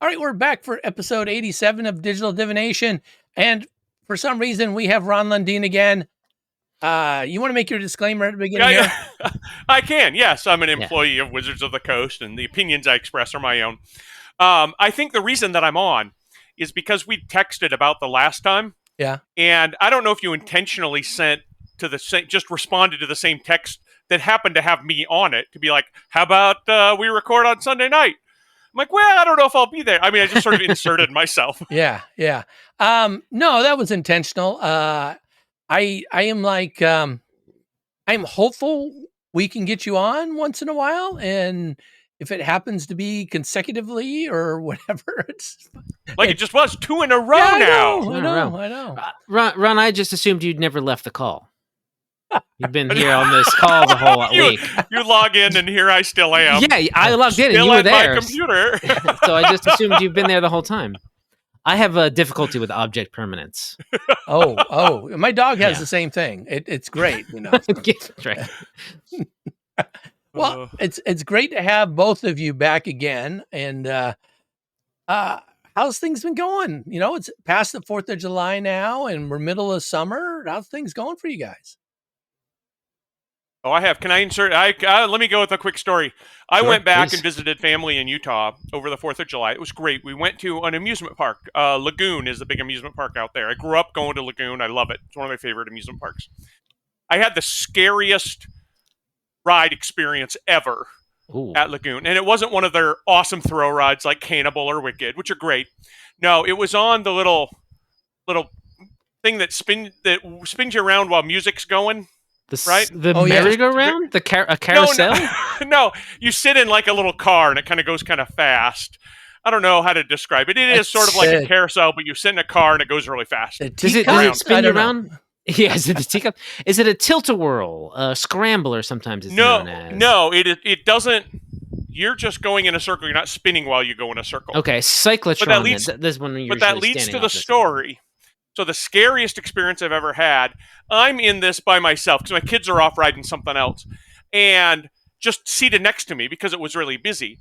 All right, we're back for episode 87 of Digital Divination. And for some reason, we have Ron Lundeen again. You want to make your disclaimer at the beginning here? I can, yes. I'm an employee of Wizards of the Coast, and the opinions I express are my own. I think the reason that I'm on is because we texted about the last time. Yeah. And I don't know if you intentionally sent to the same, just responded to the same text that happened to have me on it to be like, how about we record on Sunday night? I'm like, well, I don't know if I'll be there. I mean, I just sort of inserted myself. Yeah. No, that was intentional. I am like, I'm hopeful we can get you on once in a while. And if it happens to be consecutively or whatever, it's like it just was 2 in a row now. I know. Ron, I just assumed you'd never left the call. You've been here on this call the whole week. You log in, and here I still am. Yeah, I logged in, and you were there. My computer. So I just assumed you've been there the whole time. I have a difficulty with object permanence. Oh! My dog has the same thing. It's great, you know. That's right. Well, it's great to have both of you back again. And how's things been going? You know, it's past the 4th of July now, and we're middle of summer. How's things going for you guys? Oh, I have. Can I insert? Let me go with a quick story. I went back and visited family in Utah over the 4th of July. It was great. We went to an amusement park. Lagoon is the big amusement park out there. I grew up going to Lagoon. I love it. It's one of my favorite amusement parks. I had the scariest ride experience ever at Lagoon. And it wasn't one of their awesome throw rides like Cannibal or Wicked, which are great. No, it was on the little thing that spins you around while music's going. The merry-go-round? A carousel? No, you sit in like a little car and it kind of goes kind of fast. I don't know how to describe it. It is sort of like a carousel, but you sit in a car and it goes really fast. Does it spin you around? Yeah, is it a teacup? Is it a tilt-a-whirl, a scrambler sometimes it's known as? No, it doesn't. You're just going in a circle. You're not spinning while you go in a circle. Okay, cyclotron. But that leads to the story. So the scariest experience I've ever had, I'm in this by myself because my kids are off riding something else. And just seated next to me, because it was really busy,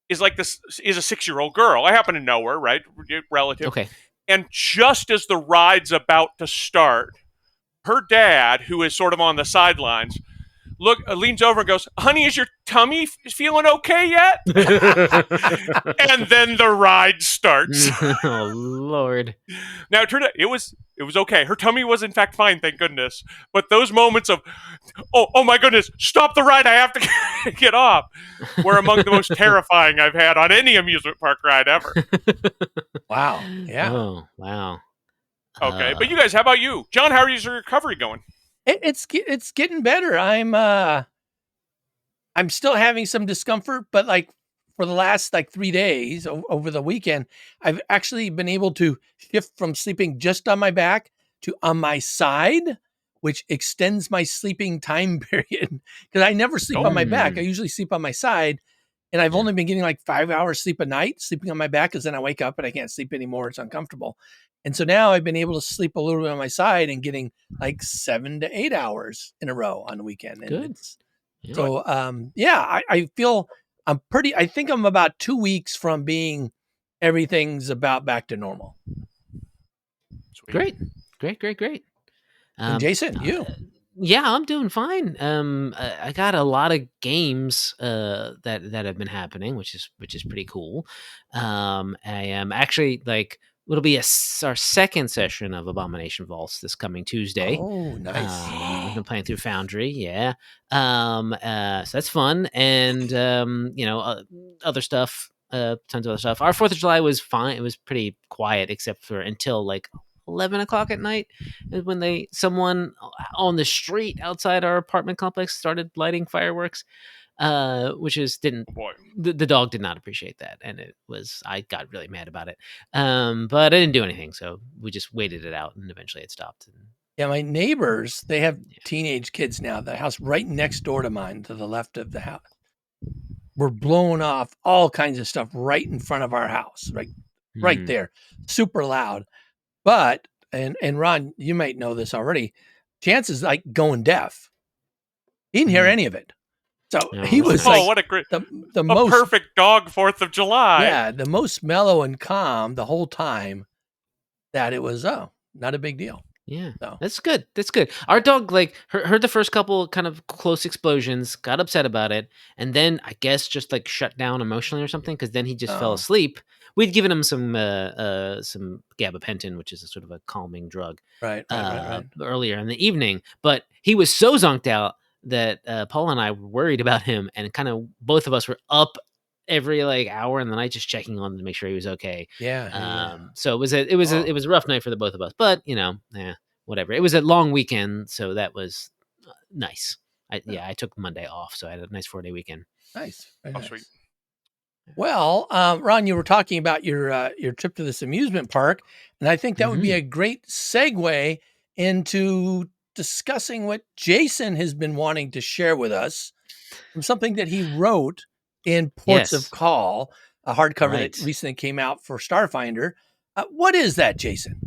is a 6-year-old girl. I happen to know her, right? Relative. Okay. And just as the ride's about to start, her dad, who is sort of on the sidelines, leans over and goes, "Honey, is your tummy feeling okay yet?" And then the ride starts. Oh Lord! Now it turned out it was okay. Her tummy was in fact fine, thank goodness. But those moments of, oh my goodness, stop the ride! I have to get off, were among the most terrifying I've had on any amusement park ride ever. Wow! Yeah. Oh wow. Okay, but you guys, how about you, John? How is your recovery going? It's getting better. I'm still having some discomfort, but like for the last 3 days over the weekend, I've actually been able to shift from sleeping just on my back to on my side, which extends my sleeping time period because I never sleep on my back. I usually sleep on my side, and I've only been getting 5 hours sleep a night sleeping on my back because then I wake up and I can't sleep anymore. It's uncomfortable. And so now I've been able to sleep a little bit on my side and getting 7 to 8 hours in a row on the weekend. And good. So, I feel I think I'm about 2 weeks from being everything's about back to normal. Sweet. Great. And Jason, you? Yeah, I'm doing fine. I got a lot of games that have been happening, which is pretty cool. I am actually it'll be our second session of Abomination Vaults this coming Tuesday. Oh, nice. We've been playing through Foundry, yeah. So that's fun, and other stuff, tons of other stuff. Our 4th of July was fine. It was pretty quiet, except for until 11 o'clock at night, is when someone on the street outside our apartment complex started lighting fireworks. The dog did not appreciate that, and I got really mad about it. But I didn't do anything, so we just waited it out, and eventually it stopped. Yeah, my neighbors, they have teenage kids now. The house right next door to mine, to the left of the house, we're blowing off all kinds of stuff right in front of our house, right there, super loud. But and Ron, you might know this already. Chances going deaf. He didn't hear any of it. So Oh, he that's was nice. like what a great, the a most perfect dog 4th of July. Yeah, the most mellow and calm the whole time. That it was not a big deal. Yeah, So that's good. That's good. Our dog like heard the first couple kind of close explosions, got upset about it, and then I guess just like shut down emotionally or something. Because then he just fell Oh. asleep. We'd given him some gabapentin, which is a sort of a calming drug, right. earlier in the evening. But he was so zonked out that Paul and I were worried about him, and kind of both of us were up every like hour in the night just checking on him to make sure he was okay. Yeah. So it was a rough night for the both of us, but whatever. It was a long weekend, so that was nice. I took Monday off, so I had a nice 4-day weekend. Nice. Very nice. Sweet. Well, Ron, you were talking about your trip to this amusement park, and I think that would be a great segue into discussing what Jason has been wanting to share with us from something that he wrote in Ports of Call, a hardcover that recently came out for Starfinder. What is that, Jason?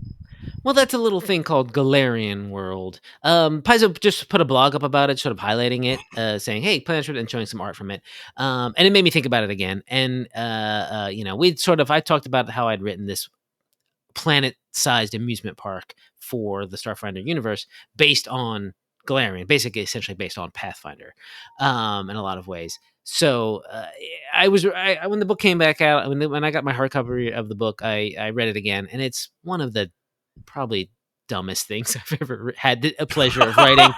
Well, that's a little thing called Golarion World. Paizo just put a blog up about it, sort of highlighting it, saying, "Hey, Planet and showing some art from it." And it made me think about it again. And I talked about how I'd written this planet-sized amusement park for the Starfinder universe based on Golarion, essentially based on Pathfinder, in a lot of ways. So when the book came back out, when I got my hardcover of the book, I read it again, and it's one of the probably dumbest things I've ever had a pleasure of writing.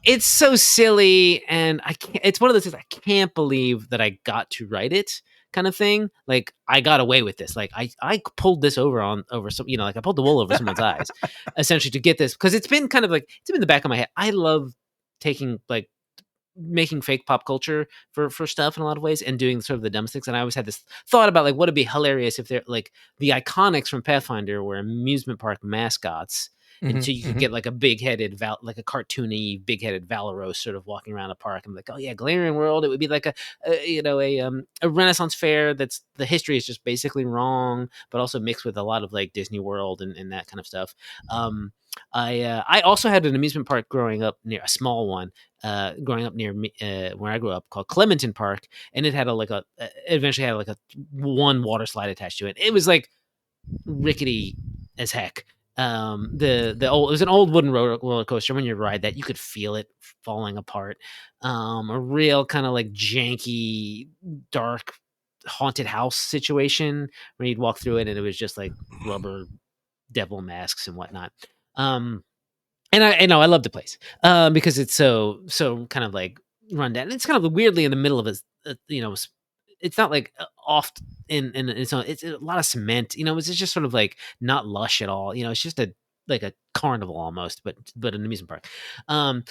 It's so silly, and it's one of those things I can't believe that I got to write it, kind of thing. Like, I got away with this. Like, I pulled this over some, like I pulled the wool over someone's eyes, essentially, to get this, because it's been kind of like, it's been in the back of my head. I love making fake pop culture for stuff in a lot of ways, and doing sort of the dumb things. And I always had this thought about like, what would be hilarious if they're like the iconics from Pathfinder were amusement park mascots. And so you could get like a big-headed, like a cartoony, big-headed Valeros sort of walking around a park. I'm like, oh yeah, Golarion World. It would be like a Renaissance fair that's the history is just basically wrong, but also mixed with a lot of like Disney World and that kind of stuff. I also had an amusement park growing up, near a small one, growing up near me, where I grew up, called Clementon Park, and it had eventually had like a one water slide attached to it. It was like rickety as heck. It was an old wooden roller coaster. When you ride that, you could feel it falling apart. A real kind of like janky, dark, haunted house situation where you'd walk through it, and it was just like rubber devil masks and whatnot. And I know I love the place because it's so kind of like run down. It's kind of weirdly in the middle of it's not like off in its own. It's a lot of cement. It's just sort of like not lush at all. It's just like a carnival almost, but an amusement park.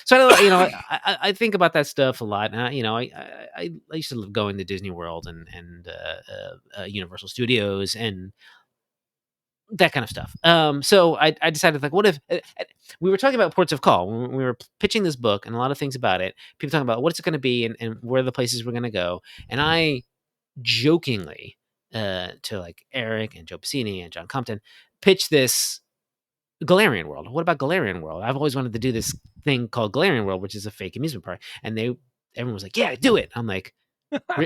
So I think about that stuff a lot. And I used to love going to Disney World and Universal Studios and that kind of stuff. So I decided, like, what if we were talking about Ports of Call when we were pitching this book, and a lot of things about it. People talking about what's it going to be and where are the places we're going to go. And I jokingly to like Eric and Joe Piscini and John Compton pitched this Golarion World. What about Golarion World? I've always wanted to do this thing called Golarion World, which is a fake amusement park. And everyone was like, "Yeah, do it." I'm like,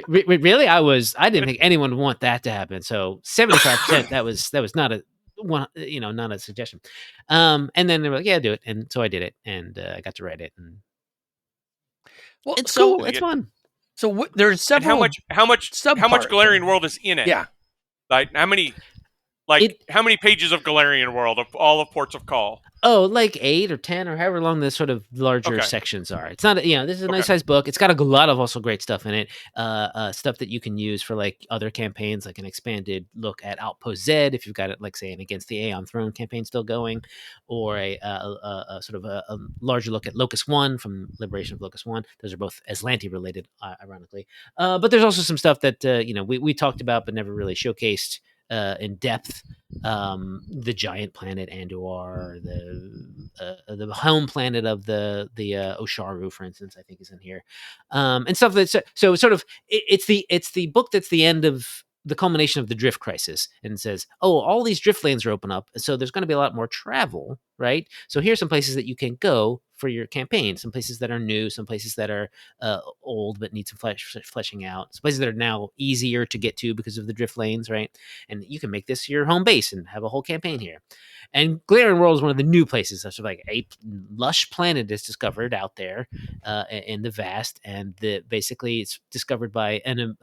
really? I didn't think anyone would want that to happen. So 75%, that was not a one, not a suggestion. And then they were like, "Yeah, do it." And so I did it, and I got to write it. And it's cool. It's fun. So there's several. And how much Golarion World is in it? Yeah. Like how many? How many pages of Golarion World of all of Ports of Call? Oh, like 8 or 10 or however long the sort of larger sections are. It's not, this is a nice sized book. It's got a lot of also great stuff in it. Stuff that you can use for like other campaigns, like an expanded look at Outpost Z, if you've got it, like say, an Against the Aeon Throne campaign still going, or a sort of a larger look at Locust One from Liberation of Locust One. Those are both Aslanti related, ironically. But there's also some stuff that, we talked about, but never really showcased in depth. The giant planet Anduar, the home planet of the Osharu, for instance, I think is in here, and stuff that so sort of it's the book that's the end of the culmination of the drift crisis, and says, oh, all these drift lanes are open up, so there's going to be a lot more travel, right? So here's some places that you can go for your campaign, some places that are new, some places that are old but need some fleshing out, some places that are now easier to get to because of the drift lanes, right? And you can make this your home base and have a whole campaign here. And Golarion World is one of the new places. That's sort of like a lush planet is discovered out there in the vast, and basically it's discovered by an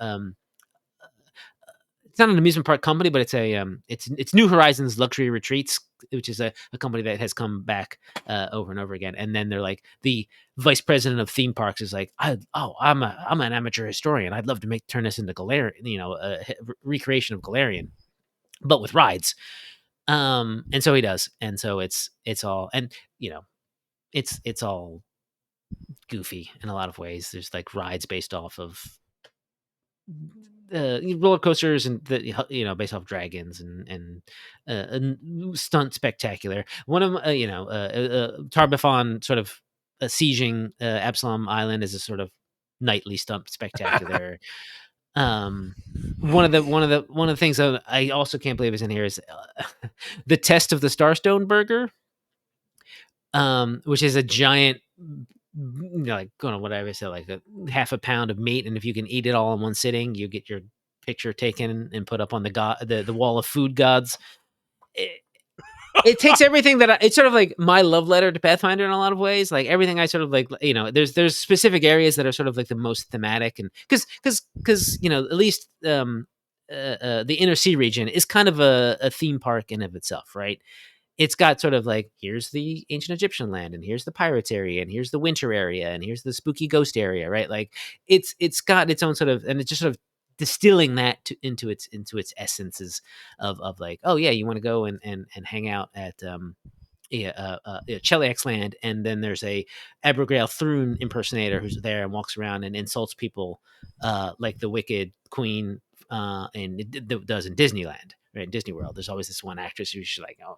it's not an amusement park company, but it's New Horizons Luxury Retreats, which is a company that has come back over and over again. And then they're like, the vice president of theme parks is like, I'm an amateur historian. I'd love to turn this into Golarion, a recreation of Golarion, but with rides. And so he does, and so it's all, and it's all goofy in a lot of ways. There's like rides based off of roller coasters and based off dragons and stunt spectacular. One of Tarbafon sort of sieging Absalom Island is a sort of nightly stunt spectacular. One of the things that I also can't believe is in here is the test of the Starstone Burger, which is a giant, like whatever I say, like a half a pound of meat, and if you can eat it all in one sitting, you get your picture taken and put up on the wall of food gods. It takes everything it's sort of like my love letter to Pathfinder in a lot of ways. Like everything I sort of like, there's specific areas that are sort of like the most thematic, and because at least the Inner Sea region is kind of a theme park in of itself, right? It's got sort of like, here's the ancient Egyptian land, and here's the pirates area, and here's the winter area, and here's the spooky ghost area, right? Like it's got its own sort of, and it's just sort of distilling that into its essences of like, oh yeah, you want to go and hang out at Cheliax land, and then there's a Abigail Thrune impersonator who's there and walks around and insults people like the Wicked Queen does in Disneyland. Right, in Disney World, there's always this one actress who's like, oh,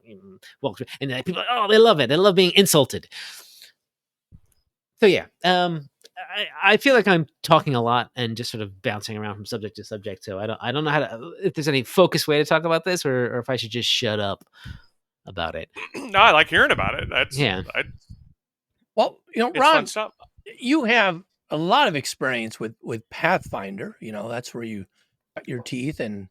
walk through, and people are like, oh, they love it. They love being insulted. So yeah, I feel like I'm talking a lot and just sort of bouncing around from subject to subject. So I don't know if there's any focused way to talk about this, or if I should just shut up about it. No, I like hearing about it. That's Well, Ron, you have a lot of experience with Pathfinder. That's where you cut your teeth and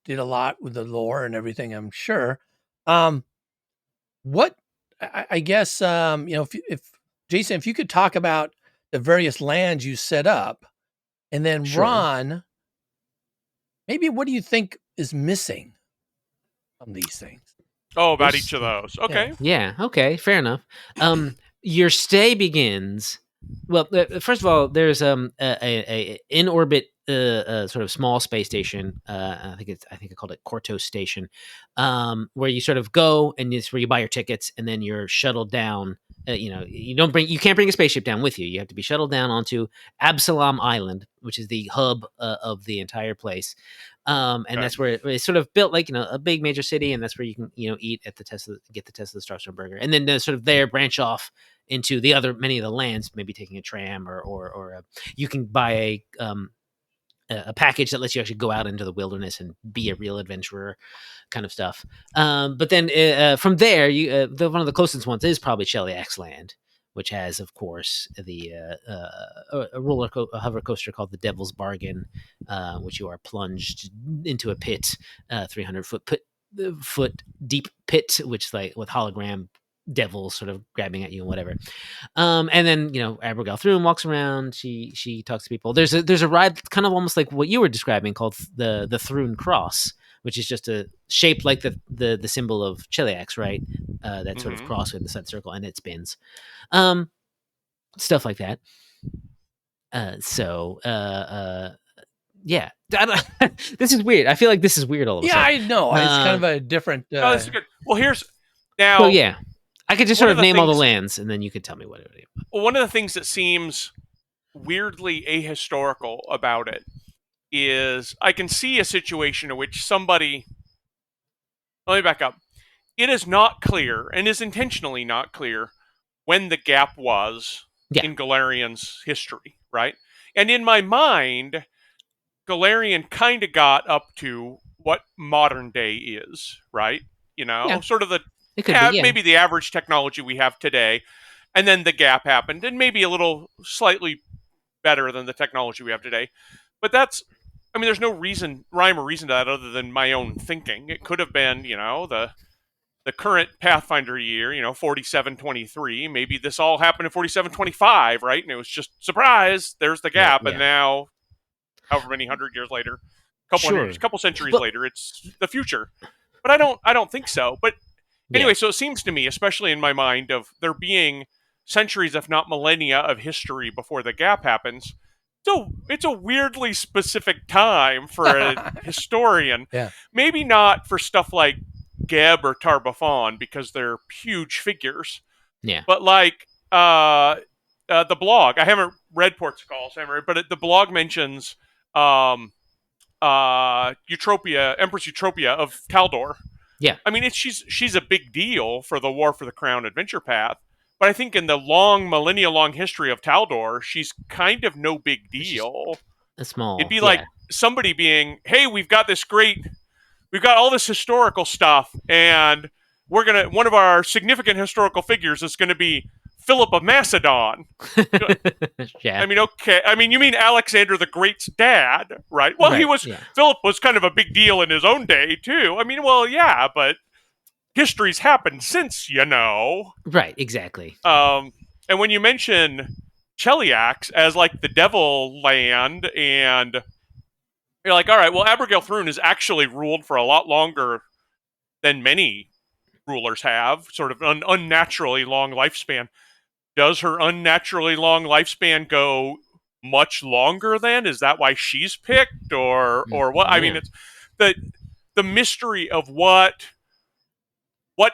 did a lot with the lore and everything, I'm sure. What I guess if Jason, if you could talk about the various lands you set up, and then sure. Ron, maybe what do you think is missing from these things? Oh, about each of those. Okay. Yeah. Okay. Fair enough. Your stay begins. Well, first of all, there's a in orbit sort of small space station. I think I called it Cortos Station, where you sort of go, and it's where you buy your tickets, and then you're shuttled down. You can't bring a spaceship down with you. You have to be shuttled down onto Absalom Island, which is the hub of the entire place. And that's where it's sort of built like, a big major city. And that's where you can, eat at get the Tesla Starstone Burger. And then sort of there branch off into many of the lands, maybe taking a tram or you can buy a package that lets you actually go out into the wilderness and be a real adventurer kind of stuff. But then from there, one of the closest ones is probably Cheliax Land, which has, of course, the a hover coaster called the Devil's Bargain, which you are plunged into a pit, 300-foot deep pit, which like with hologram devils sort of grabbing at you and whatever. And then Abigail Thrune walks around. She talks to people. There's a ride kind of almost like what you were describing called the Thrune Cross, which is just a shape like the symbol of Cheliax, right? That sort of cross with the set circle, and it spins. Stuff like that. Yeah. This is weird. I feel like this is weird all of a sudden. Yeah, I know. It's kind of a different. Oh, this is good. Well, here's now. Well, yeah. I could just sort of name all the lands, and then you could tell me what it is. Well, one of the things that seems weirdly ahistorical about it is I can see a situation in which somebody. Let me back up. It is not clear, and is intentionally not clear, when the gap was in Golarion's history, right? And in my mind, Golarion kind of got up to what modern day is, right? Yeah. Sort of It could be, yeah. maybe the average technology we have today, and then the gap happened, and maybe a little slightly better than the technology we have today. But there's no rhyme or reason to that other than my own thinking. It could have been, the current Pathfinder year, 4723. Maybe this all happened in 4725, right? And it was just surprise. There's the gap, Right, yeah. and now, however many hundred years later, couple centuries later, it's the future. But I don't think so. But anyway, so it seems to me, especially in my mind, of there being centuries, if not millennia, of history before the gap happens. So it's a weirdly specific time for a historian. Yeah. Maybe not for stuff like Geb or Tar-Baphon because they're huge figures. Yeah. But like the blog, I haven't read Ports of Call, but the blog mentions Eutropia, Empress Eutropia of Taldor. Yeah. I mean, she's a big deal for the War for the Crown adventure path. But I think in the millennia-long history of Taldor, she's kind of no big deal. Small. It'd be like somebody being, hey, we've got all this historical stuff, and one of our significant historical figures is going to be Philip of Macedon. Yeah. I mean, okay. I mean, you mean Alexander the Great's dad, right? Well, right, Philip was kind of a big deal in his own day, too. I mean, well, yeah, but history's happened since, Right, exactly. And when you mention Cheliax as like the devil land, and you're like, all right, well, Abigail Thrun has actually ruled for a lot longer than many rulers have, sort of an unnaturally long lifespan. Does her unnaturally long lifespan go much longer then? Is that why she's picked, or what? Yeah. I mean, it's the mystery of what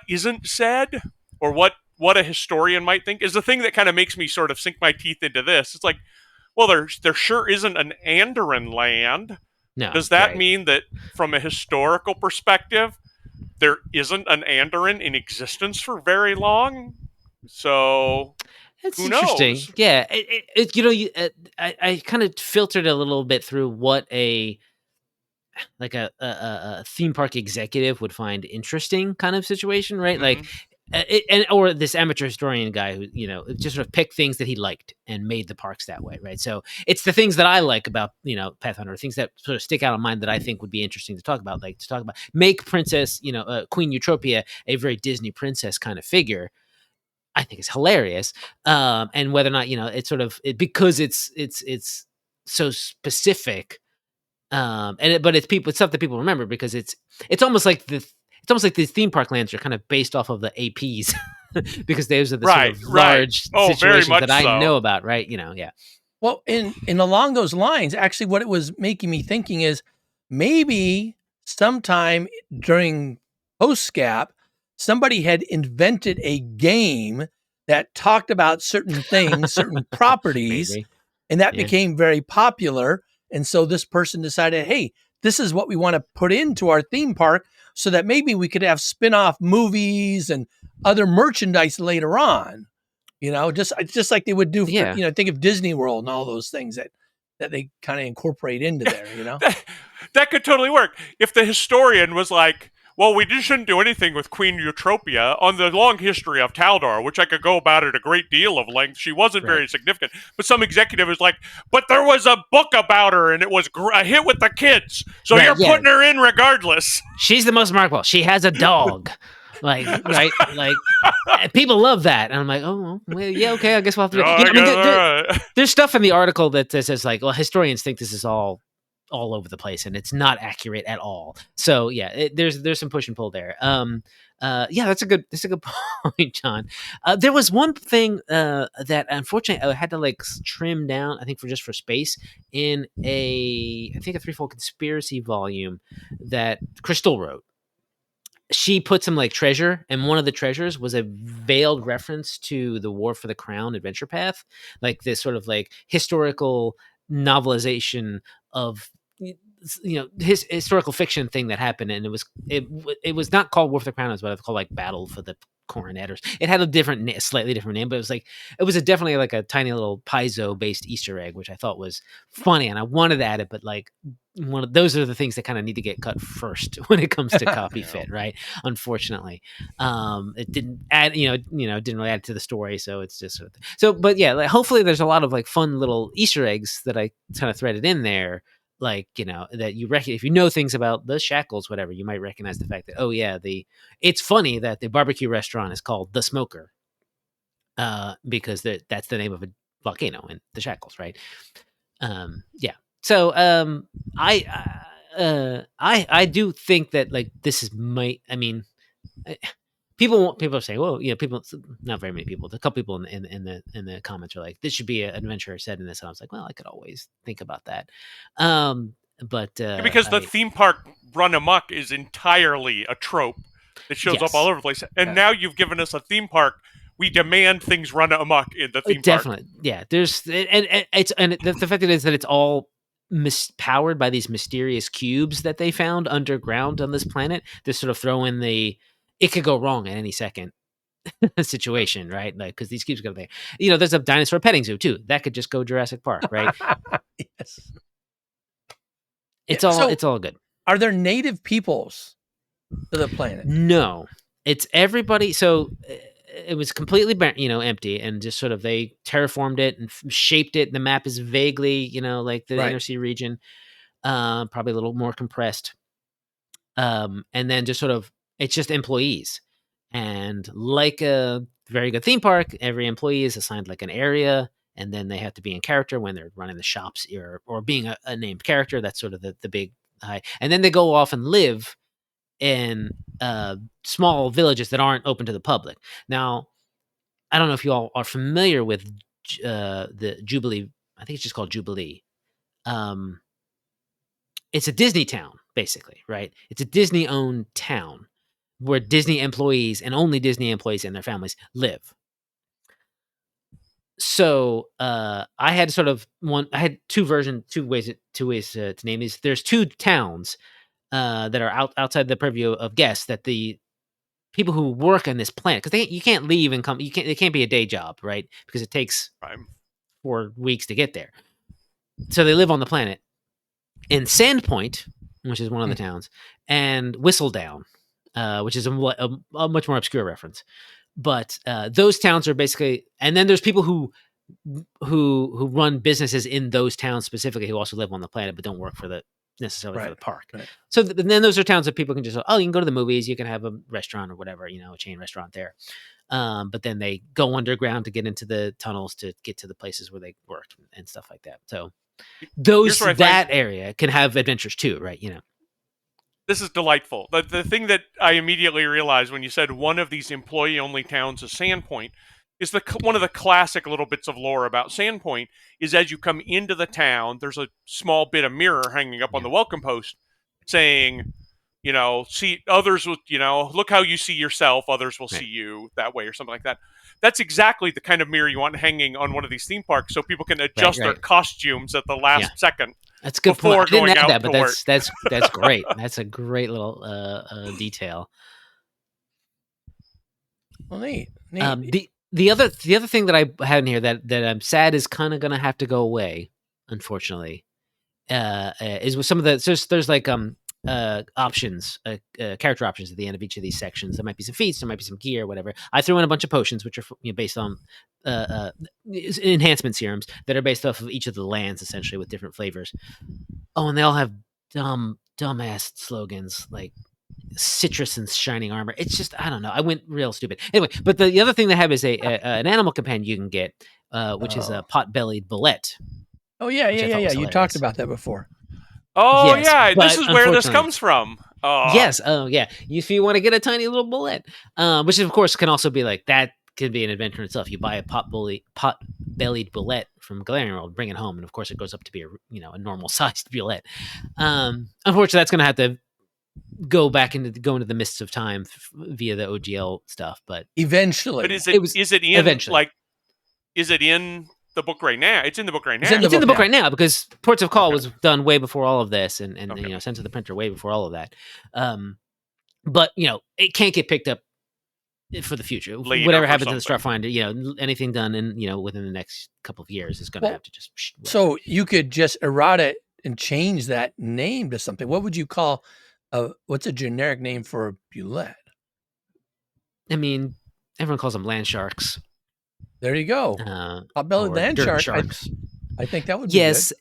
isn't said, or what a historian might think, is the thing that kind of makes me sort of sink my teeth into this. It's like, well, there sure isn't an Andoran land. No. Does that mean that from a historical perspective, there isn't an Andoran in existence for very long? So it's who interesting. knows? Yeah, I kind of filtered a little bit through what a theme park executive would find interesting kind of situation, right? Mm-hmm. Or this amateur historian guy who just sort of picked things that he liked and made the parks that way, right? So it's the things that I like about Pathfinder, things that sort of stick out in mind that I think would be interesting to talk about, make Princess Queen Eutropia a very Disney princess kind of figure. I think it's hilarious, and whether or not it's sort of because it's so specific. But it's stuff that people remember because it's almost like these theme park lands are kind of based off of the APs because those are the sort of large situations that I know about, right? Yeah. Well, in along those lines, actually, what it was making me thinking is maybe sometime during post-SCAP, somebody had invented a game that talked about certain things, certain properties, Maybe. And that became very popular. And so this person decided, hey, this is what we want to put into our theme park so that maybe we could have spin-off movies and other merchandise later on. Just like they would do, think of Disney World and all those things that they kind of incorporate into there, that could totally work. If the historian was like, well, we just shouldn't do anything with Queen Eutropia on the long history of Taldor, which I could go about at a great deal of length. She wasn't very significant. But some executive is like, but there was a book about her, and it was a hit with the kids. So you're putting her in regardless. She's the most remarkable. She has a dog. People love that. And I'm like, oh, well, yeah, okay, I guess we'll have to do it. There's stuff in the article that says, like, well, historians think this is all over the place and it's not accurate at all. So yeah, there's some push and pull there. That's a good point, John. There was one thing that unfortunately I had to trim down, I think for space, in a threefold conspiracy volume that Crystal wrote. She put some treasure, and one of the treasures was a veiled reference to the War for the Crown adventure path, like this sort of historical novelization of historical fiction thing that happened, and it was not called War for the Crown, it was what I call Battle for the Coronet, or it had a slightly different name, but it was definitely like a tiny little Paizo based Easter egg, which I thought was funny, and I wanted to add it, but like those are the things that kind of need to get cut first when it comes to copy fit, right? Unfortunately, it didn't add, didn't really add to the story, so it's just but yeah, like, hopefully there's a lot of like fun little Easter eggs that I kind of threaded in there. Like, that you if you know things about the Shackles, whatever, you might recognize the fact that, oh yeah, it's funny that the barbecue restaurant is called The Smoker, because that's the name of a volcano in the Shackles, right? Yeah. So I do think that like this is people are saying, well, people, not very many people, a couple people in the comments are like, this should be an adventure set in this, and I was like, well, I could always think about that, but because the theme park run amok is entirely a trope that shows up all over the place, and now you've given us a theme park. We demand things run amok in the theme park. Definitely, yeah. There's and the fact is that it's all powered by these mysterious cubes that they found underground on this planet. They sort of throw in it could go wrong at any second situation, right? Like, because these cubes go there. There's a dinosaur petting zoo too. That could just go Jurassic Park, right? Yes. It's all good. Are there native peoples to the planet? No, it's everybody. So it was completely empty, and just sort of they terraformed it and shaped it. The map is vaguely, like the inner sea region, probably a little more compressed. And then just sort of, it's just employees, and like a very good theme park, every employee is assigned like an area, and then they have to be in character when they're running the shops or being a named character. That's sort of the big high. And then they go off and live in small villages that aren't open to the public. Now, I don't know if you all are familiar with the Jubilee. I think it's just called Jubilee. It's a Disney town, basically, right? It's a Disney-owned town where Disney employees and only Disney employees and their families live. So I had two ways to name these. There's two towns that are outside the purview of guests that the people who work on this planet, because you can't leave and come. It can't be a day job, right? Because it takes 4 weeks to get there. So they live on the planet in Sandpoint, which is one of the towns, and Whistledown, which is a much more obscure reference. But those towns are basically, and then there's people who run businesses in those towns specifically, who also live on the planet but don't work necessarily for the park. Right. So then those are towns that people can just, you can go to the movies, you can have a restaurant or whatever, a chain restaurant there. But then they go underground to get into the tunnels to get to the places where they worked and stuff like that. So that area can have adventures too, right? This is delightful. The thing that I immediately realized when you said one of these employee-only towns is Sandpoint is one of the classic little bits of lore about Sandpoint is as you come into the town, there's a small bit of mirror hanging up on the welcome post saying, see others will, look how you see yourself, others will see you that way, or something like that. That's exactly the kind of mirror you want hanging on one of these theme parks so people can adjust their costumes at the last second. That's a good point. I didn't add that, but that's great. That's a great little detail. Well, neat. The other thing that I had in here that I'm sad is kind of going to have to go away, unfortunately, is with some of the there's like options, character options at the end of each of these sections. There might be some feats, there might be some gear, whatever. I threw in a bunch of potions, which are based on enhancement serums that are based off of each of the lands, essentially, with different flavors. Oh, and they all have dumbass slogans like citrus and shining armor. It's just, I don't know. I went real stupid. Anyway, but the other thing they have is an animal companion you can get, which is a pot-bellied bullet. Oh yeah. You talked about that before. Oh yes, yeah, this is where this comes from. Yes. Oh yeah. If you want to get a tiny little bullet, which of course can also be like that. Could be an adventure in itself. You buy a pot-bellied bullet from Golarion World, bring it home, and of course it goes up to be a normal sized bullet. Unfortunately, that's going to have to go into the mists of time via the OGL stuff, but eventually. But is it in eventually? Like, is it in the book right now? It's in the book right now. It's in the book right now because Ports of Call was done way before all of this, and sent to the printer way before all of that. But it can't get picked up for the future. Later Whatever for happens in the something. Starfinder, anything done in within the next couple of years is going to Well, have to just. So you could just errata it and change that name to something. What would you call what's a generic name for a bulette? I mean, everyone calls them land sharks. There you go. Pot-bellied Or land dirt shark. sharks. I think that would be yes, good.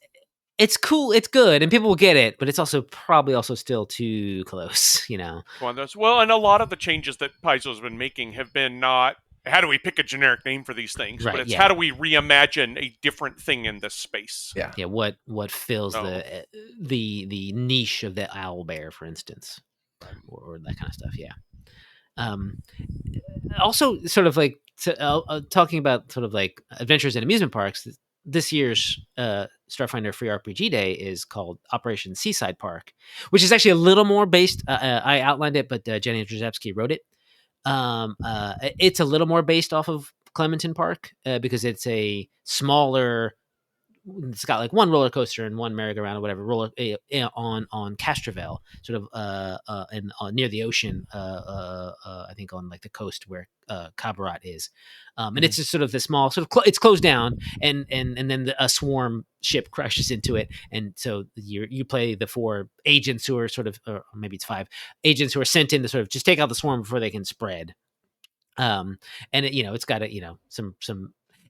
It's cool. It's good, and people will get it. But it's also probably also still too close. Well, and a lot of the changes that Paizo's been making have been not how do we pick a generic name for these things, Right, but it's yeah. how do we reimagine a different thing in this space. Yeah. Yeah. What fills the niche of the owl bear, for instance, or that kind of stuff. Yeah. Also, sort of like talking about sort of like adventures in amusement parks. This year's Starfinder Free RPG Day is called Operation Seaside Park, which is actually a little more based. I outlined it, but Jenny Drzewski wrote it. It's a little more based off of Clementon Park because it's a smaller. It's got like one roller coaster and one merry-go-round or whatever on Castroville, sort of near the ocean. I think on like the coast where Cabaret is, and it's just sort of the small sort of it's closed down, and then a swarm ship crashes into it, and so you play the 4 agents who are sort of, or maybe it's 5 agents who are sent in to sort of just take out the swarm before they can spread. And it's got some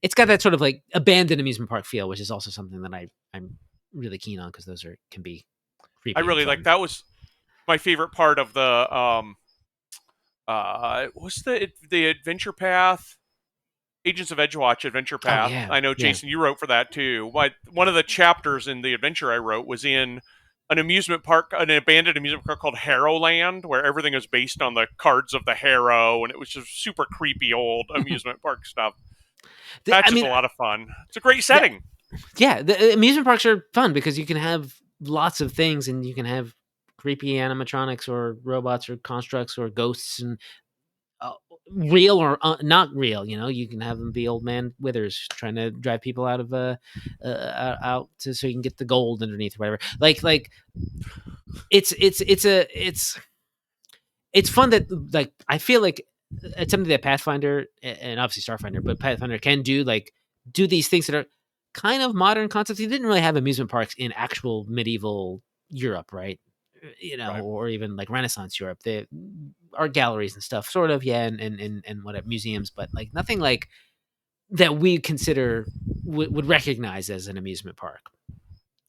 it's got that sort of like abandoned amusement park feel, which is also something that I'm really keen on because those can be creepy. I really like that. Was my favorite part of the what's the Adventure Path, Agents of Edgewatch Adventure Path. Oh, yeah. I know, Jason, you wrote for that too. One of the chapters in the adventure I wrote was in an amusement park, an abandoned amusement park called Harrowland, where everything is based on the cards of the Harrow, and it was just super creepy old amusement park stuff. That's just a lot of fun. It's a great setting. The amusement parks are fun because you can have lots of things, and you can have creepy animatronics or robots or constructs or ghosts, and real or not real. You can have them be old man Withers trying to drive people out of out so you can get the gold underneath or whatever. Like it's fun that, like, I feel like it's something that Pathfinder and obviously Starfinder, but Pathfinder can do these things that are kind of modern concepts. You didn't really have amusement parks in actual medieval Europe, right? Or even like Renaissance Europe. They art galleries and stuff, sort of, yeah, and what museums, but like nothing like that we consider would recognize as an amusement park.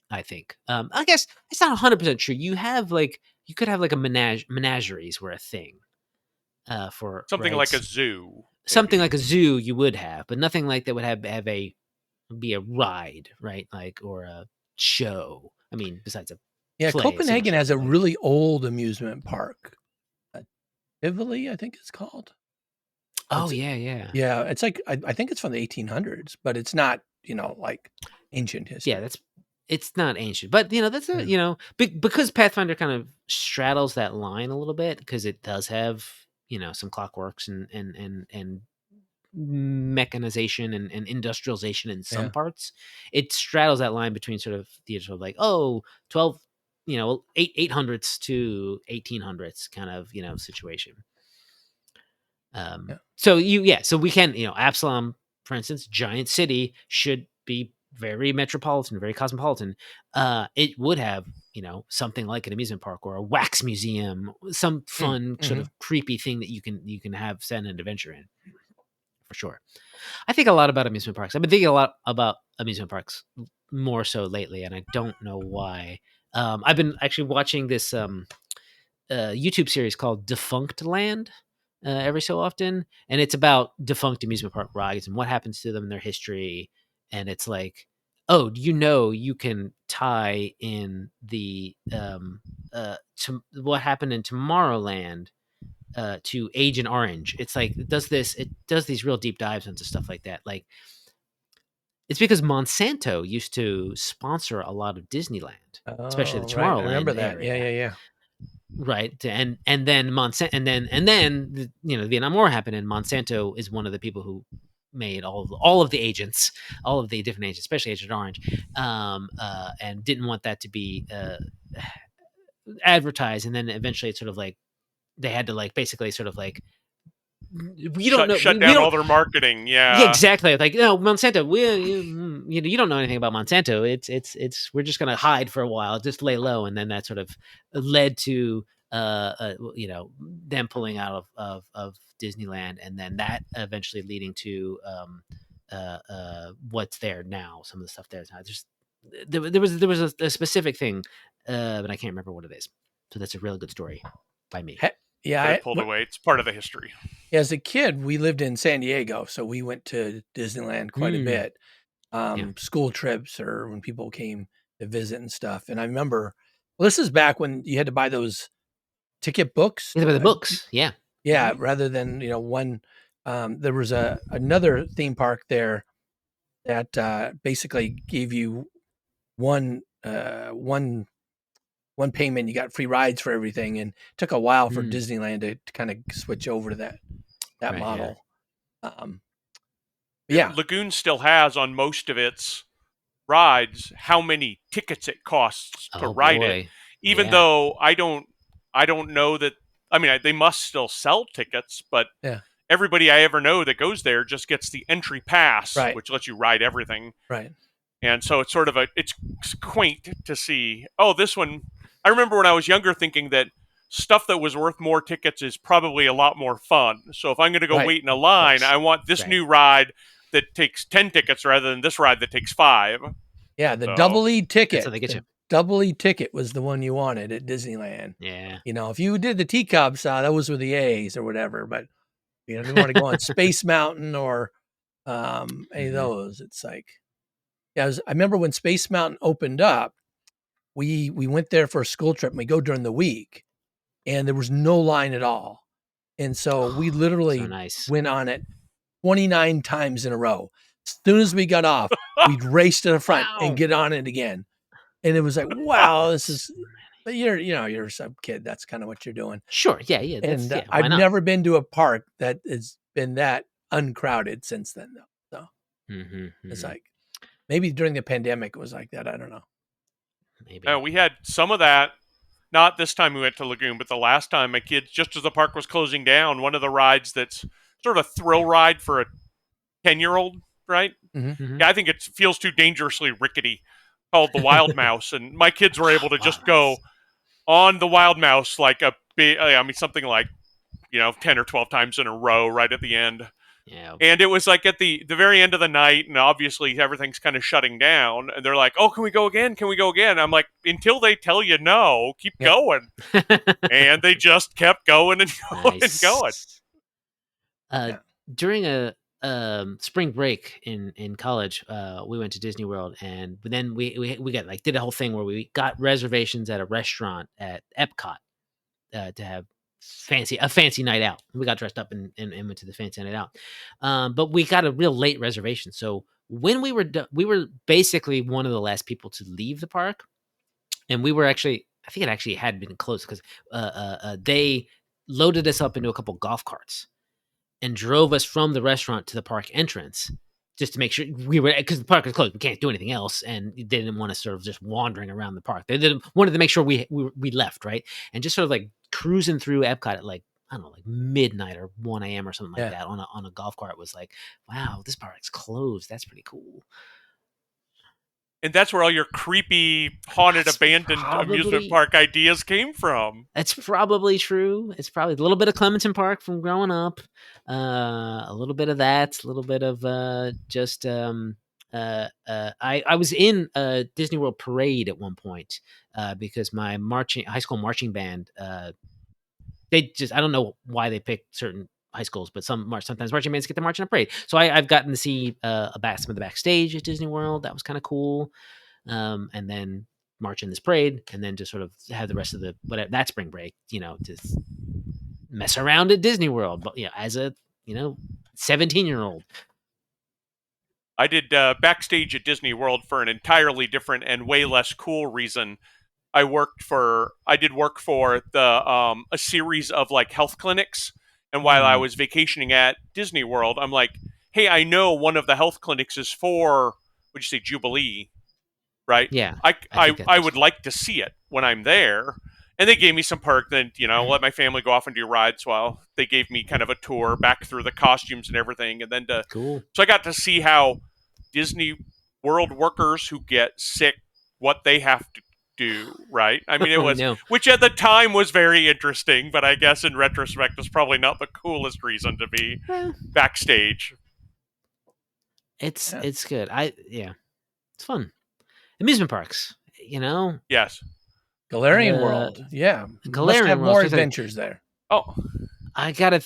I think. I guess it's not 100% true. You could have like a menageries were a thing. For something right? like a zoo. Maybe. Something like a zoo you would have, but nothing like that would have be a ride, right? Like, or a show. I mean, besides a play, Copenhagen has a really old amusement park. Tivoli, I think it's called. Oh, yeah. Yeah, it's like I think it's from the 1800s, but it's not, like ancient history. Yeah, it's not ancient, but that's because Pathfinder kind of straddles that line a little bit because it does have some clockworks and mechanization and industrialization in some parts. It straddles that line between sort of the sort of like 12 800s to 1800s kind of situation. So we can Absalom, for instance, giant city, should be very metropolitan, very cosmopolitan. It would have something like an amusement park or a wax museum, some fun sort of creepy thing that you can have send an adventure in, for sure. I think a lot about amusement parks. I've been thinking a lot about amusement parks more so lately, and I don't know why. I've been actually watching this YouTube series called Defunct Land every so often, and it's about defunct amusement park rides and what happens to them in their history. And it's like, you can tie in the to what happened in Tomorrowland to Agent Orange. It's like it does these real deep dives into stuff like that. Like, it's because Monsanto used to sponsor a lot of Disneyland, especially the Tomorrowland. Right. I remember that. Area. Yeah. Right, and then Monsanto, and then the Vietnam War happened, and Monsanto is one of the people who made all of the agents, all of the different agents, especially Agent Orange, and didn't want that to be advertised. And then eventually, it's sort of like they had to basically sort of we don't know. Shut We down don't. all their marketing. Yeah, Yeah. exactly. Like, no, Monsanto. You don't know anything about Monsanto. We're just gonna hide for a while, just lay low, and then that sort of led to them pulling out of Disneyland, and then that eventually leading to what's there now. Some of the stuff there now. There was a specific thing, but I can't remember what it is. So that's a really good story by me. Yeah, But it pulled away. It's part of the history. as a kid, we lived in San Diego, so we went to Disneyland quite a bit. Yeah. School trips or when people came to visit and stuff. And I remember, well, this is back when you had to buy those ticket books. Yeah, the books. Yeah. Yeah, rather than one. There was another theme park there that basically gave you one payment. You got free rides for everything, and it took a while for Disneyland to kind of switch over to that Right, model. Lagoon still has on most of its rides how many tickets it costs to ride it. Even though I don't know that. I mean, they must still sell tickets, but everybody I ever know that goes there just gets the entry pass, which lets you ride everything. Right. And so it's sort of it's quaint to see. Oh, this one. I remember when I was younger thinking that stuff that was worth more tickets is probably a lot more fun. So if I'm going to go wait in a line, I want this new ride that takes 10 tickets rather than this ride that takes 5. Yeah, the double E ticket. That's how they get you. Double E ticket was the one you wanted at Disneyland. Yeah. If you did the teacups, those were the A's or whatever. But if you want to go on Space Mountain or any of those, it's like, I remember when Space Mountain opened up, we went there for a school trip and we go during the week and there was no line at all. And so we literally went on it 29 times in a row. As soon as we got off, we'd race to the front and get on it again. And it was like, wow, this is, but you're some kid. That's kind of what you're doing. Sure. Yeah. And I've never been to a park that has been that uncrowded since then, though. So it's like, maybe during the pandemic it was like that. I don't know. Maybe. We had some of that. Not this time we went to Lagoon, but the last time my kids, just as the park was closing down, one of the rides that's sort of a thrill ride for a 10-year-old, right? Mm-hmm. Yeah, I think it feels too dangerously rickety, called the Wild Mouse. And my kids were able to just go on the Wild Mouse like something like, 10 or 12 times in a row right at the end. Yeah. And it was like at the very end of the night, and obviously everything's kind of shutting down. And they're like, "Oh, can we go again? Can we go again?" I'm like, "Until they tell you no, keep going." And they just kept going and going and going. During a spring break in college, we went to Disney World, and then we got did a whole thing where we got reservations at a restaurant at Epcot to have a fancy night out. We got dressed up and went to the fancy night out. But we got a real late reservation. So when we were we were basically one of the last people to leave the park. And we were I think it actually had been closed because they loaded us up into a couple golf carts and drove us from the restaurant to the park entrance just to make sure because the park is closed. We can't do anything else. And they didn't want us sort of just wandering around the park. They wanted to make sure we left, right? And just sort of cruising through Epcot at midnight or 1 a.m. or something like that on a golf cart was like, wow, this park's closed. That's pretty cool. And that's where all your creepy, haunted, abandoned amusement park ideas came from. That's probably true. It's probably a little bit of Clementon Park from growing up, a little bit of that, a little bit of I was in a Disney World parade at one point because my high school marching band, I don't know why they picked certain high schools, but sometimes marching bands get to march in a parade. So I've gotten to see some of the backstage at Disney World. That was kind of cool. And then march in this parade, and then just sort of have the rest of that spring break, to mess around at Disney World. But as a 17-year-old. I did backstage at Disney World for an entirely different and way less cool reason. I did work for the a series of health clinics. And while I was vacationing at Disney World, I'm like, hey, I know one of the health clinics is for, would you say, Jubilee, right? Yeah. I would like to see it when I'm there. And they gave me some perk. Then, let my family go off and do rides while they gave me kind of a tour back through the costumes and everything. And then Cool. so I got to see how Disney World workers who get sick, what they have to do, right? I mean, it was, which at the time was very interesting, but I guess in retrospect was probably not the coolest reason to be backstage. It's good. It's fun. Amusement parks, Yes. Galarian World. Yeah. Galarian Must have World, more adventures there. Oh. I gotta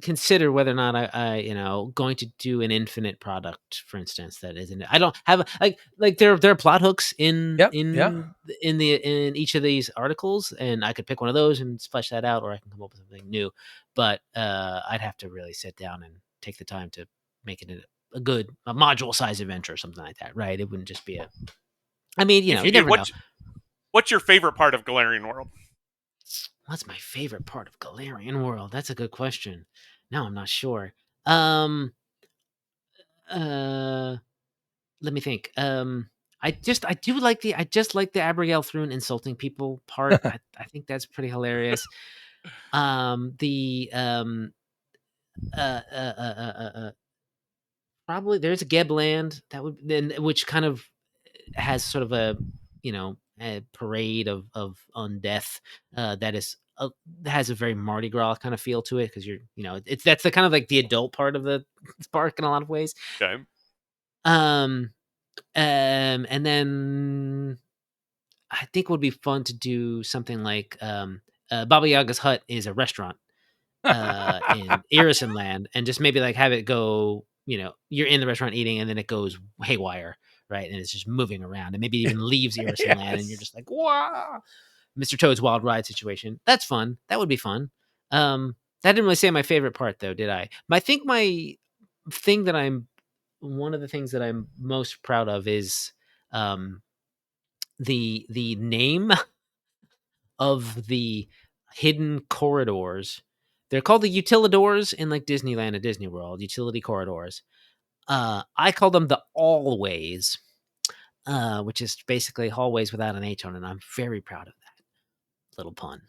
consider whether or not I going to do an infinite product, for instance. That isn't. I don't have like there are plot hooks in each of these articles, and I could pick one of those and flesh that out, or I can come up with something new. But I'd have to really sit down and take the time to make it a good module size adventure or something like that, right? It wouldn't just be a. I mean, you never know. What's your favorite part of Golarion World? What's my favorite part of Golarion World? That's a good question. No, I'm not sure. Let me think. I just like the Abigail Thrun insulting people part. I think that's pretty hilarious. Probably there's a Gebland which kind of has sort of a parade of undeath that is has a very Mardi Gras kind of feel to it, because that's the kind of like the adult part of the park in a lot of ways. Okay. And then I think it would be fun to do something like Baba Yaga's hut is a restaurant in Irison Land, and just maybe like have it go, you're in the restaurant eating, and then it goes haywire, right? And it's just moving around, and maybe even leaves Irison Land, and you're just like, wow, Mr. Toad's Wild Ride situation. That's fun. That would be fun. That didn't really say my favorite part, though, did I? I think one of the things that I'm most proud of is the name of the hidden corridors. They're called the utilidors in like Disneyland and Disney World, utility corridors. I call them the Always, which is basically hallways without an H on it. I'm very proud of that little pun.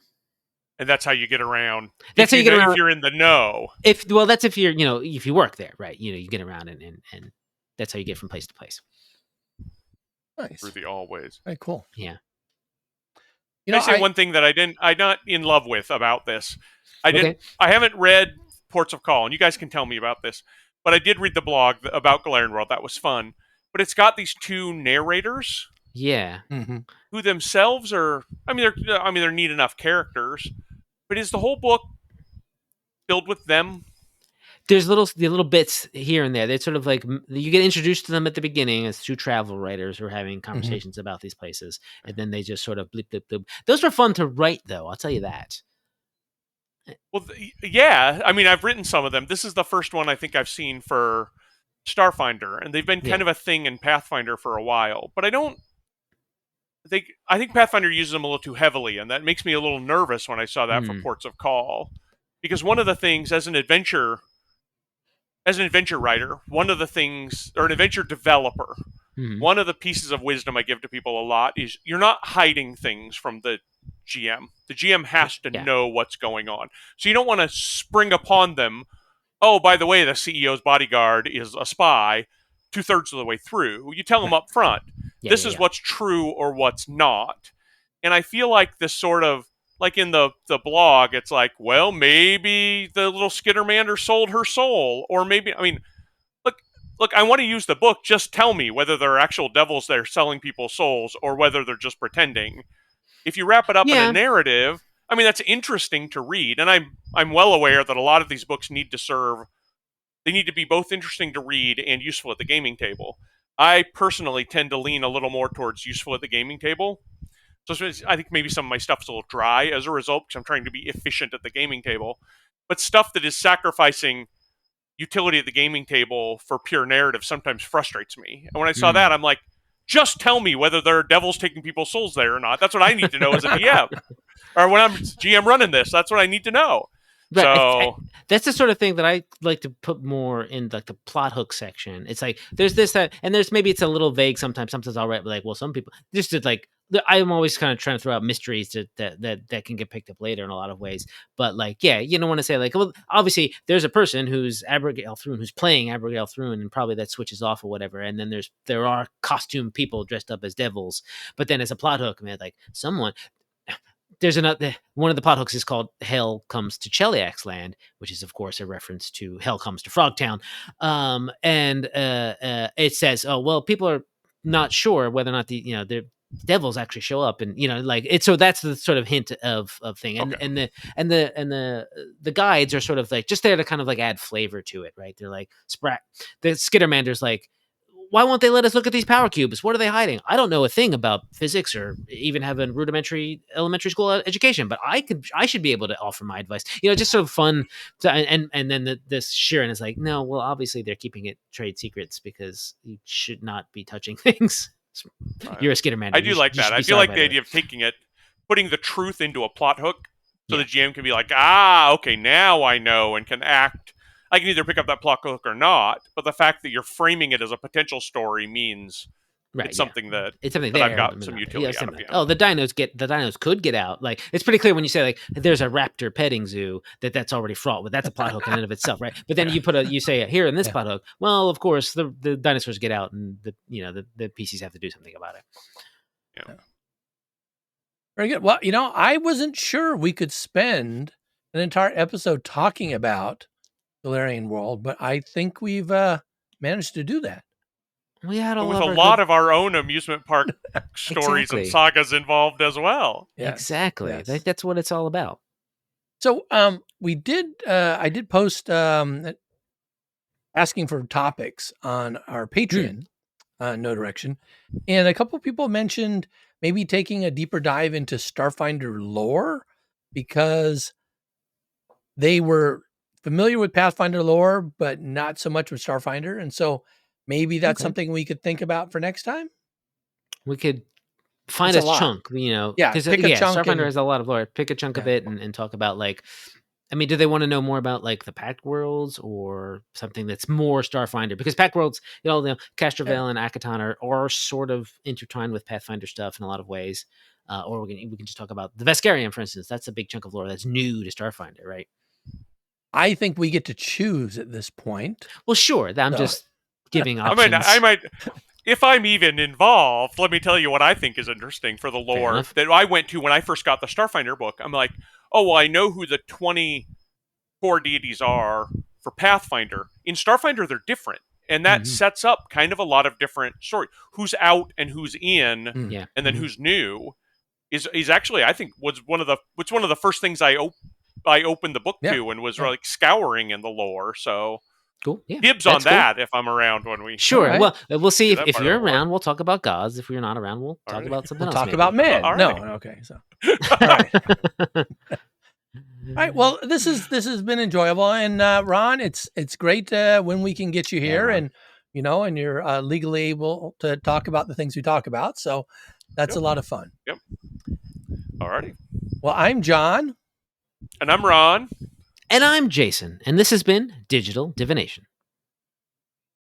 And that's how you get around. That's how you get around if you're in the know. That's if you're, if you work there, right? You get around and that's how you get from place to place. Nice. Through the Always. Very cool. Yeah. I say one thing that I'm not in love with about this. I haven't read Ports of Call, and you guys can tell me about this, but I did read the blog about Golarion World. That was fun. But it's got these two narrators. Yeah. Mm-hmm. Who themselves are, they're neat enough characters, but is the whole book filled with them? There's the little bits here and there. They're sort of like, you get introduced to them at the beginning as two travel writers who are having conversations about these places, and then they just sort of blip, blip, blip. Those were fun to write, though. I'll tell you that. Well, yeah. I've written some of them. This is the first one I think I've seen for Starfinder, and they've been kind of a thing in Pathfinder for a while. But I think Pathfinder uses them a little too heavily, and that makes me a little nervous when I saw that for Ports of Call. Because one of the things, as an adventure writer, one of the things, or an adventure developer, one of the pieces of wisdom I give to people a lot is you're not hiding things from the GM. The GM has to know what's going on. So you don't want to spring upon them, oh, by the way, the CEO's bodyguard is a spy 2/3 of the way through. You tell them up front, this is what's true or what's not. And I feel like this sort of, like in the blog, it's like, well, maybe the little Skittermander sold her soul. Or maybe, look, I want to use the book. Just tell me whether there are actual devils there selling people's souls or whether they're just pretending. If you wrap it up in a narrative, that's interesting to read. And I'm well aware that a lot of these books need to be both interesting to read and useful at the gaming table. I personally tend to lean a little more towards useful at the gaming table. So I think maybe some of my stuff's a little dry as a result, because I'm trying to be efficient at the gaming table. But stuff that is sacrificing utility at the gaming table for pure narrative sometimes frustrates me. And when I saw that, I'm like, just tell me whether there are devils taking people's souls there or not. That's what I need to know as a DM. Or when I'm GM running this, that's what I need to know. Right. So that's the sort of thing that I like to put more in like the plot hook section. It's like there's this that, and there's maybe it's a little vague sometimes. Sometimes I'll write like, well, some people just to like. I'm always kind of trying to throw out mysteries that can get picked up later in a lot of ways. But like, yeah, you don't want to say like, well, obviously there's a person who's Abigail Thrune who's playing Abigail Thrune, and probably that switches off or whatever. And then there are costume people dressed up as devils. But then as a plot hook, man, like someone. There's another one of the plot hooks is called Hell Comes to Cheliax's Land, which is of course a reference to Hell Comes to Frogtown. And it says, oh well, people are not sure whether or not the devils actually show up, and like it's, so that's the sort of hint of thing. And okay. and the guides are sort of like just there to kind of like add flavor to it, right? They're like the Skittermander's like, why won't they let us look at these power cubes? What are they hiding? I don't know a thing about physics or even have a rudimentary elementary school education, but I should be able to offer my advice. Just sort of fun. And then this Sheeran is like, no, well, obviously they're keeping it trade secrets because you should not be touching things. You're a Skittermander. I do like that. I do like the idea of putting the truth into a plot hook, so the GM can be like, okay, now I know and can act. I can either pick up that plot hook or not, but the fact that you're framing it as a potential story means it's something that I've got some utility out of. Oh, the dinos could get out. Like it's pretty clear when you say like there's a raptor petting zoo that's already fraught with. That's a plot hook in and of itself, right? But then you say here in this plot hook, well, of course the dinosaurs get out and the PCs have to do something about it. Yeah. Very good. Well, I wasn't sure we could spend an entire episode talking about Golarion World, but I think we've managed to do that. We had with a lot of our own amusement park stories and sagas involved as well. Yes. Exactly. Yes. I think that's what it's all about. So I did post asking for topics on our Patreon, No Direction, and a couple of people mentioned maybe taking a deeper dive into Starfinder lore because they were familiar with Pathfinder lore, but not so much with Starfinder. And so maybe that's something we could think about for next time. We could find a chunk, because Starfinder has a lot of lore. Pick a chunk of it and talk about like, I mean, do they want to know more about like the Pact Worlds or something that's more Starfinder? Because Pact Worlds, Castrovel and Akaton are sort of intertwined with Pathfinder stuff in a lot of ways. Or we can just talk about the Veskarium, for instance. That's a big chunk of lore that's new to Starfinder, right? I think we get to choose at this point. Well, sure. I'm just giving options. I might, if I'm even involved, let me tell you what I think is interesting for the lore that I went to when I first got the Starfinder book. I'm like, oh, well, I know who the 24 deities are for Pathfinder. In Starfinder, they're different. And that sets up kind of a lot of different stories. Who's out and who's in, and then who's new is actually, I think, was one of the first things I opened the book to and was like scouring in the lore. So cool. Yeah, dibs on that if I'm around when we. Sure. Right. Well, we'll see if you're around. We'll talk about gods. If you're not around, we'll talk about something else. Talk about men. No. Okay. So. All right. All right. Well, this has been enjoyable, and Ron, it's great when we can get you here, and and you're legally able to talk about the things we talk about. So that's a lot of fun. Yep. All righty. Well, I'm John. And I'm Ron. And I'm Jason. And this has been Digital Divination.